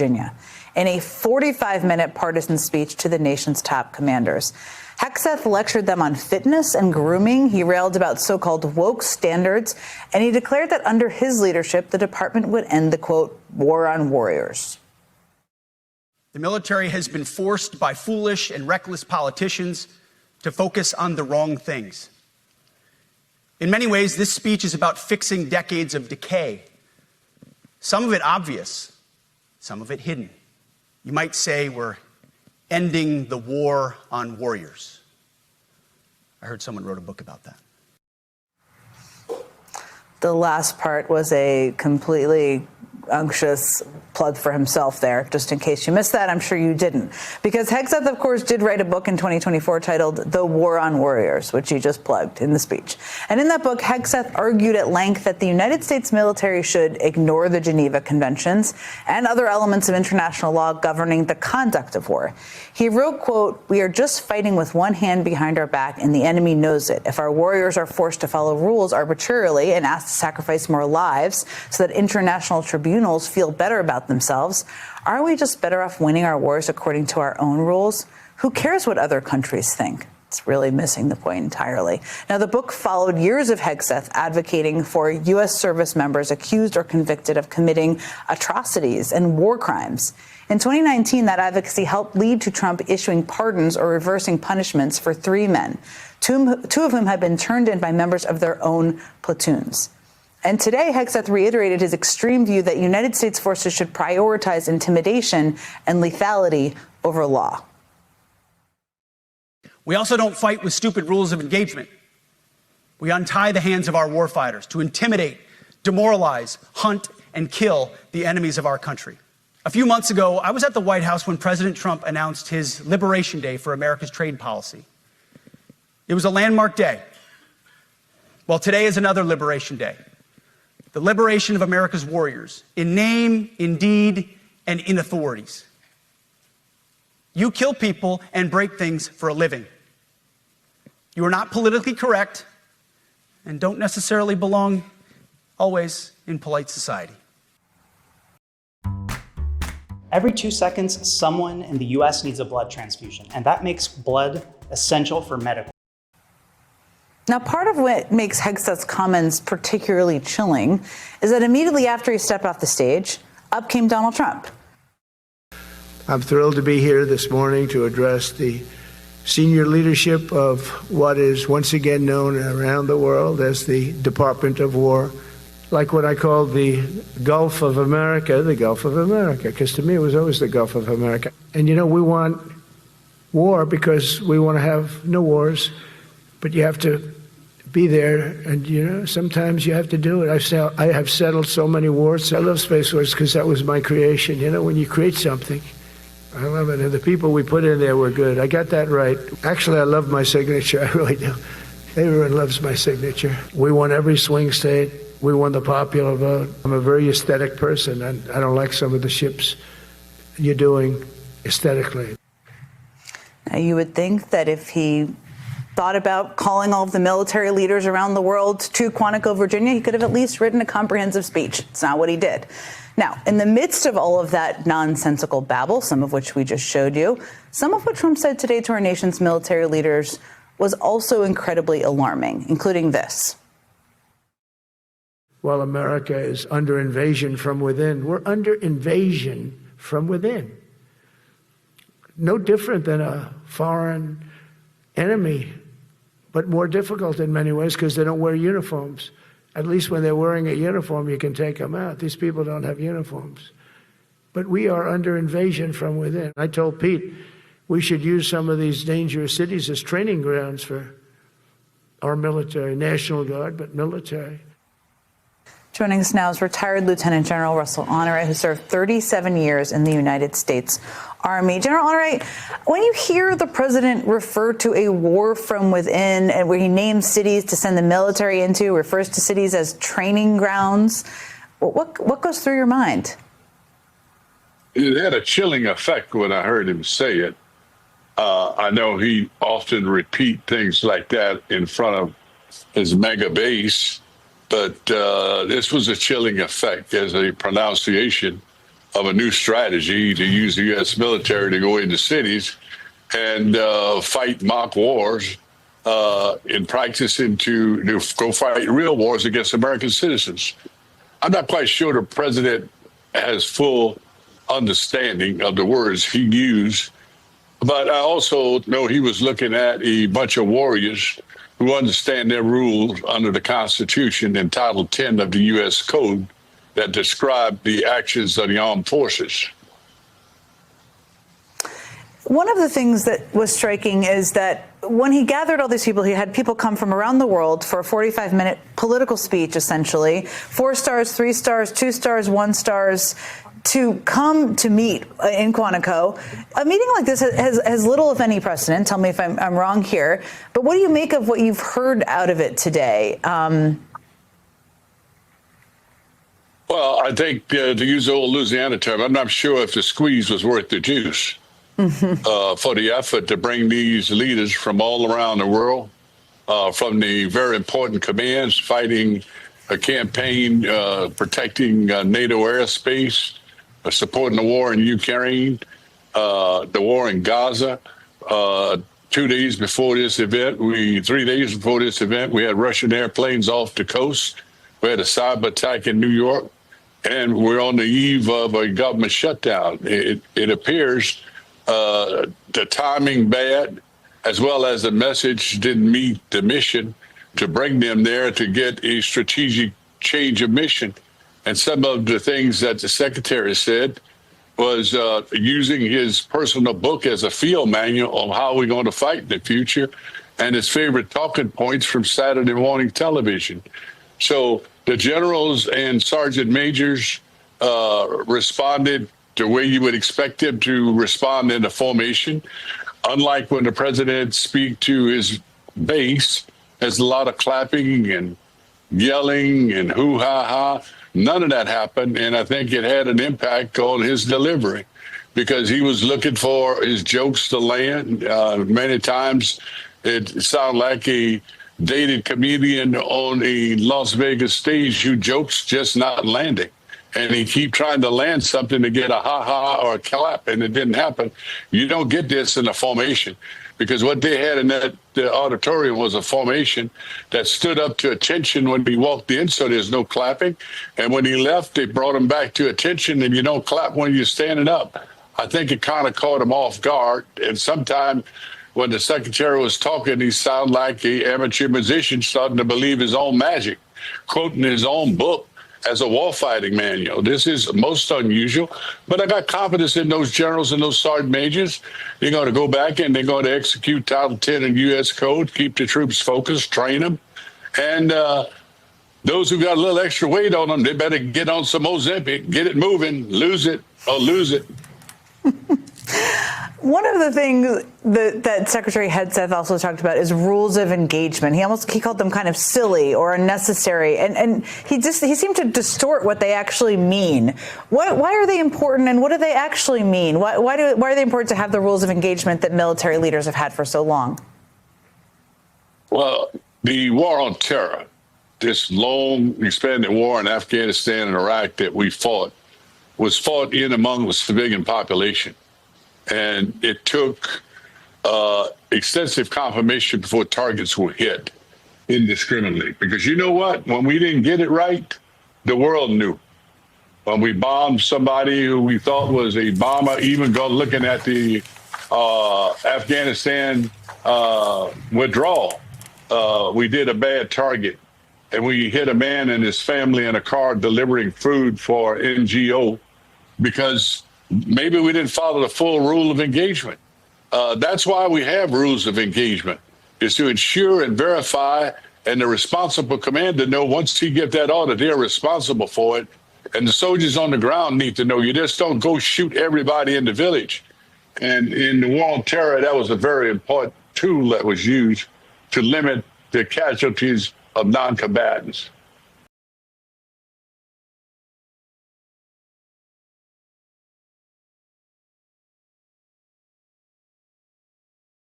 Virginia in a 45-minute partisan speech to the nation's top commanders. Hegseth lectured them on fitness and grooming. He railed about so-called woke standards, and he declared that under his leadership, the department would end the, quote, war on warriors. The military has been forced by foolish and reckless politicians to focus on the wrong things. In many ways, this speech is about fixing decades of decay. Some of it obvious, some of it hidden. You might say we're ending the war on warriors. I heard someone wrote a book about that. The last part was a completely unctuous plug for himself there, just in case you missed that. I'm sure you didn't. Because Hegseth, of course, did write a book in 2024 titled The War on Warriors, which he just plugged in the speech. And in that book, Hegseth argued at length that the United States military should ignore the Geneva Conventions and other elements of international law governing the conduct of war. He wrote, quote, "We are just fighting with one hand behind our back, and the enemy knows it. If our warriors are forced to follow rules arbitrarily and asked to sacrifice more lives so that international tribunals feel better about themselves, aren't we just better off winning our wars according to our own rules? Who cares what other countries think?" It's really missing the point entirely. Now, the book followed years of Hegseth advocating for U.S. service members accused or convicted of committing atrocities and war crimes. In 2019, that advocacy helped lead to Trump issuing pardons or reversing punishments for 3 men, two of whom had been turned in by members of their own platoons. And today, Hegseth reiterated his extreme view that United States forces should prioritize intimidation and lethality over law. We also don't fight with stupid rules of engagement. We untie the hands of our warfighters to intimidate, demoralize, hunt, and kill the enemies of our country. A few months ago, I was at the White House when President Trump announced his Liberation Day for America's trade policy. It was a landmark day. Well, today is another Liberation Day. The liberation of America's warriors, in name, in deed, and in authorities. You kill people and break things for a living. You are not politically correct and don't necessarily belong always in polite society. Every 2 seconds, someone in the US needs a blood transfusion, and that makes blood essential for medical. Now, part of what makes Hegseth's comments particularly chilling is that immediately after he stepped off the stage, up came Donald Trump. I'm thrilled to be here this morning to address the senior leadership of what is once again known around the world as the Department of War, like what I call the Gulf of America, because to me it was always the Gulf of America. And you know, we want war because we want to have no wars, but you have to be there, and you know, sometimes you have to do it. I have settled so many wars. I love Space Wars because that was my creation. You know, when you create something, I love it. And the people we put in there were good. I got that right. Actually, I love my signature. I really do. Everyone loves my signature. We won every swing state. We won the popular vote. I'm a very aesthetic person, and I don't like some of the ships you're doing aesthetically. Now, you would think that if he thought about calling all of the military leaders around the world to Quantico, Virginia, he could have at least written a comprehensive speech. It's not what he did. Now, in the midst of all of that nonsensical babble, some of which we just showed you, some of what Trump said today to our nation's military leaders was also incredibly alarming, including this. Well, America is under invasion from within. We're under invasion from within. No different than a foreign enemy, but more difficult in many ways because they don't wear uniforms. At least when they're wearing a uniform, you can take them out. These people don't have uniforms. But we are under invasion from within. I told Pete we should use some of these dangerous cities as training grounds for our military, National Guard, but military. Joining us now is retired Lieutenant General Russell Honore, who served 37 years in the United States Army. General Honore, when you hear the president refer to a war from within, and where he names cities to send the military into, refers to cities as training grounds, what goes through your mind? It had a chilling effect when I heard him say it. I know he often repeat things like that in front of his mega base, but this was a chilling effect as a pronunciation of a new strategy to use the U.S. military to go into cities and fight mock wars in practicing to go fight real wars against American citizens. I'm not quite sure the president has full understanding of the words he used, but I also know he was looking at a bunch of warriors who understand their rules under the Constitution and Title 10 of the U.S. Code that describe the actions of the armed forces. One of the things that was striking is that when he gathered all these people, he had people come from around the world for a 45-minute political speech, essentially, 4 stars, 3 stars, 2 stars, 1 stars, to come to meet in Quantico. A meeting like this has little, if any, precedent. Tell me if I'm wrong here. But what do you make of what you've heard out of it today? Well, I think, to use the old Louisiana term, I'm not sure if the squeeze was worth the juice for the effort to bring these leaders from all around the world, from the very important commands, fighting a campaign, protecting NATO airspace, supporting the war in Ukraine, the war in Gaza. 2 days before this event, 3 days before this event, we had Russian airplanes off the coast. We had a cyber attack in New York, and we're on the eve of a government shutdown. It appears the timing bad, as well as the message didn't meet the mission to bring them there to get a strategic change of mission. And some of the things that the secretary said was using his personal book as a field manual on how we're going to fight in the future, and his favorite talking points from Saturday morning television. So the generals and sergeant majors responded the way you would expect them to respond in a formation. Unlike when the president speaks to his base, there's a lot of clapping and yelling and hoo-ha-ha. None of that happened, and I think it had an impact on his delivery because he was looking for his jokes to land. Many times it sounded like a dated comedian on a Las Vegas stage who jokes just not landing. And he keep trying to land something to get a ha-ha or a clap, and it didn't happen. You don't get this in a formation, because what they had in the auditorium was a formation that stood up to attention when he walked in, so there's no clapping. And when he left, they brought him back to attention, and you don't clap when you're standing up. I think it kind of caught him off guard. And sometimes when the secretary was talking, he sounded like an amateur musician starting to believe his own magic, quoting his own book as a warfighting manual. This is most unusual, but I got confidence in those generals and those sergeant majors. They're going to go back and they're going to execute Title 10 and U.S. Code, keep the troops focused, train them. And those who got a little extra weight on them, they better get on some Ozempic, get it moving, lose it or lose it. One of the things that Secretary Hegseth also talked about is rules of engagement. He called them kind of silly or unnecessary, and he seemed to distort what they actually mean. Why are they important, and what do they actually mean? Why are they important to have the rules of engagement that military leaders have had for so long? Well, the war on terror, this long expanded war in Afghanistan and Iraq that we fought, was fought in among the civilian population. And it took extensive confirmation before targets were hit indiscriminately. Because you know what? When we didn't get it right, the world knew. When we bombed somebody who we thought was a bomber, even looking at the Afghanistan withdrawal, we did a bad target. And we hit a man and his family in a car delivering food for NGO because maybe we didn't follow the full rule of engagement. That's why we have rules of engagement, is to ensure and verify, and the responsible commander know once he gets that order, they're responsible for it. And the soldiers on the ground need to know you just don't go shoot everybody in the village. And in the war on terror, that was a very important tool that was used to limit the casualties of non-combatants.